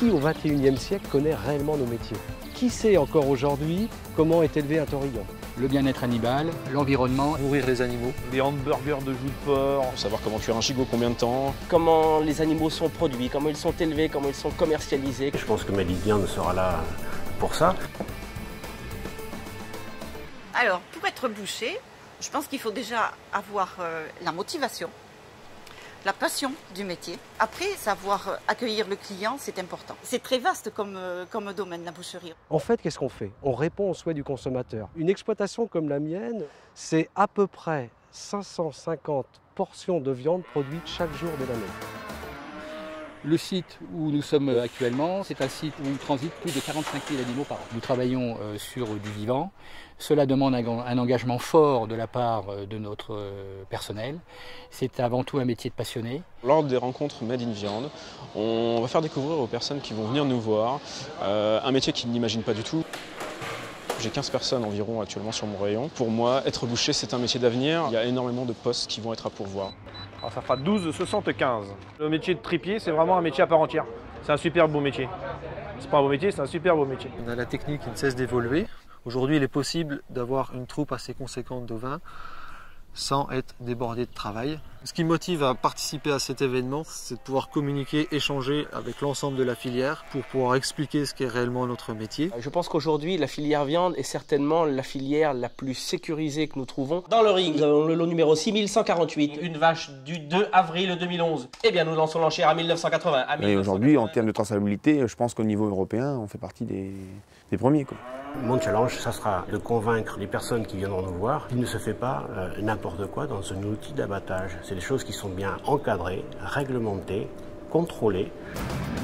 Qui au XXIe siècle connaît réellement nos métiers? Qui sait encore aujourd'hui comment est élevé un taurillon? Le bien-être animal, l'environnement. Nourrir les animaux. Des hamburgers de joues de porc. Savoir comment cuire un gigot, combien de temps. Comment les animaux sont produits, comment ils sont élevés, comment ils sont commercialisés. Je pense que Made in Viande sera là pour ça. Alors, pour être boucher, je pense qu'il faut déjà avoir la motivation, la passion du métier. Après, savoir accueillir le client, c'est important. C'est très vaste comme domaine, la boucherie. En fait, qu'est-ce qu'on fait? On répond aux souhaits du consommateur. Une exploitation comme la mienne, c'est à peu près 550 portions de viande produites chaque jour de l'année. Le site où nous sommes actuellement, c'est un site où transitent plus de 45 000 animaux par an. Nous travaillons sur du vivant. Cela demande un engagement fort de la part de notre personnel. C'est avant tout un métier de passionné. Lors des rencontres Made in Viande, on va faire découvrir aux personnes qui vont venir nous voir un métier qu'ils n'imaginent pas du tout. J'ai 15 personnes environ actuellement sur mon rayon. Pour moi, être boucher, c'est un métier d'avenir. Il y a énormément de postes qui vont être à pourvoir. Alors ça fera 12,75. Le métier de tripier, c'est vraiment un métier à part entière. C'est un super beau métier. C'est pas un beau métier, c'est un super beau métier. On a la technique qui ne cesse d'évoluer. Aujourd'hui, il est possible d'avoir une troupe assez conséquente de vin sans être débordé de travail. Ce qui me motive à participer à cet événement, c'est de pouvoir communiquer, échanger avec l'ensemble de la filière pour pouvoir expliquer ce qu'est réellement notre métier. Je pense qu'aujourd'hui, la filière viande est certainement la filière la plus sécurisée que nous trouvons. Dans le ring, nous avons le lot numéro 6148, une vache du 2 avril 2011. Eh bien, nous lançons l'enchère à 1980. Et aujourd'hui, en termes de traçabilité, je pense qu'au niveau européen, on fait partie des premiers, quoi. Mon challenge, ça sera de convaincre les personnes qui viendront nous voir qu'il ne se fait pas n'importe quoi dans un outil d'abattage. C'est des choses qui sont bien encadrées, réglementées, contrôlées.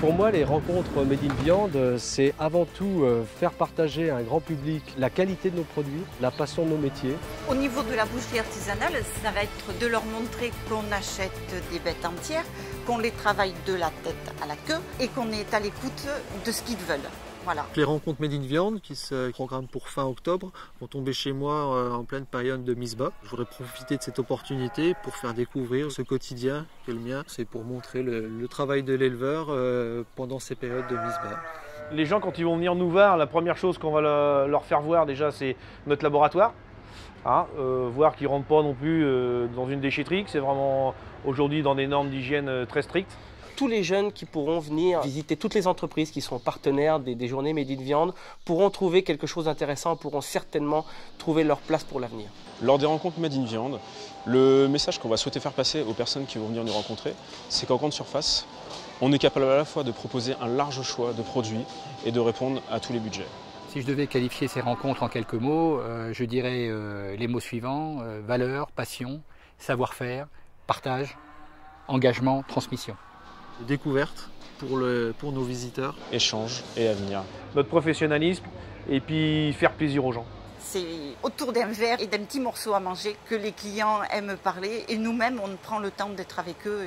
Pour moi, les rencontres Made in Viande, c'est avant tout faire partager à un grand public la qualité de nos produits, la passion de nos métiers. Au niveau de la boucherie artisanale, ça va être de leur montrer qu'on achète des bêtes entières, qu'on les travaille de la tête à la queue et qu'on est à l'écoute de ce qu'ils veulent. Voilà. Les rencontres Made in Viande qui se programment pour fin octobre vont tomber chez moi en pleine période de Misba. Je voudrais profiter de cette opportunité pour faire découvrir ce quotidien qui est le mien. C'est pour montrer le travail de l'éleveur pendant ces périodes de Misba. Les gens, quand ils vont venir nous voir, la première chose qu'on va leur faire voir déjà, c'est notre laboratoire. Voir qu'ils ne rentrent pas non plus dans une déchetterie, que c'est vraiment aujourd'hui dans des normes d'hygiène très strictes. Tous les jeunes qui pourront venir visiter toutes les entreprises qui sont partenaires des journées Made in Viande pourront trouver quelque chose d'intéressant, pourront certainement trouver leur place pour l'avenir. Lors des rencontres Made in Viande, le message qu'on va souhaiter faire passer aux personnes qui vont venir nous rencontrer, c'est qu'en grande surface, on est capable à la fois de proposer un large choix de produits et de répondre à tous les budgets. Si je devais qualifier ces rencontres en quelques mots, je dirais les mots suivants, valeur, passion, savoir-faire, partage, engagement, transmission. Découverte pour nos visiteurs. Échange et avenir. Notre professionnalisme et puis faire plaisir aux gens. C'est autour d'un verre et d'un petit morceau à manger que les clients aiment parler et nous-mêmes on prend le temps d'être avec eux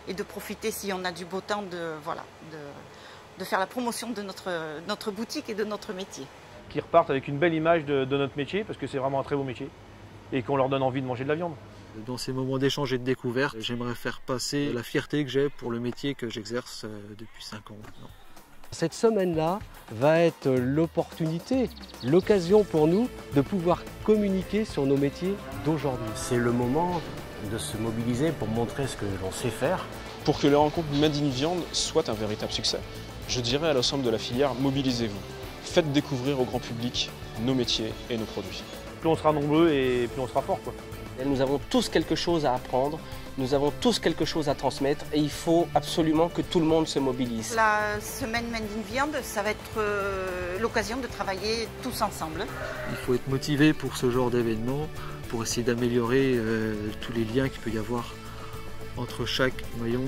et de profiter si on a du beau temps de faire la promotion de notre boutique et de notre métier. Qui repartent avec une belle image de notre métier parce que c'est vraiment un très beau métier et qu'on leur donne envie de manger de la viande. Dans ces moments d'échange et de découverte, j'aimerais faire passer la fierté que j'ai pour le métier que j'exerce depuis 5 ans maintenant. Cette semaine-là va être l'opportunité, l'occasion pour nous de pouvoir communiquer sur nos métiers d'aujourd'hui. C'est le moment de se mobiliser pour montrer ce que l'on sait faire. Pour que les rencontres Made in Viande soient un véritable succès, je dirais à l'ensemble de la filière, mobilisez-vous. Faites découvrir au grand public nos métiers et nos produits. Plus on sera nombreux et plus on sera fort, quoi. Nous avons tous quelque chose à apprendre, nous avons tous quelque chose à transmettre et il faut absolument que tout le monde se mobilise. La semaine Made in Viande, ça va être l'occasion de travailler tous ensemble. Il faut être motivé pour ce genre d'événement, pour essayer d'améliorer tous les liens qu'il peut y avoir entre chaque maillon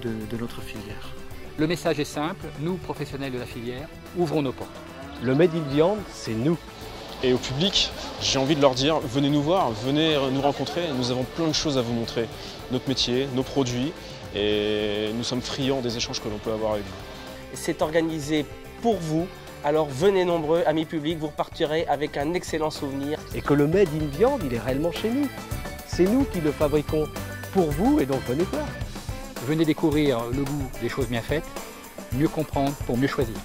de notre filière. Le message est simple, nous, professionnels de la filière, ouvrons nos portes. Le Made in Viande, c'est nous. Et au public, j'ai envie de leur dire, venez nous voir, venez nous rencontrer, nous avons plein de choses à vous montrer. Notre métier, nos produits, et nous sommes friands des échanges que l'on peut avoir avec vous. C'est organisé pour vous, alors venez nombreux, amis publics, vous repartirez avec un excellent souvenir. Et que le Made in Viande, il est réellement chez nous. C'est nous qui le fabriquons pour vous et donc venez voir. Venez découvrir le goût des choses bien faites mieux comprendre pour mieux choisir.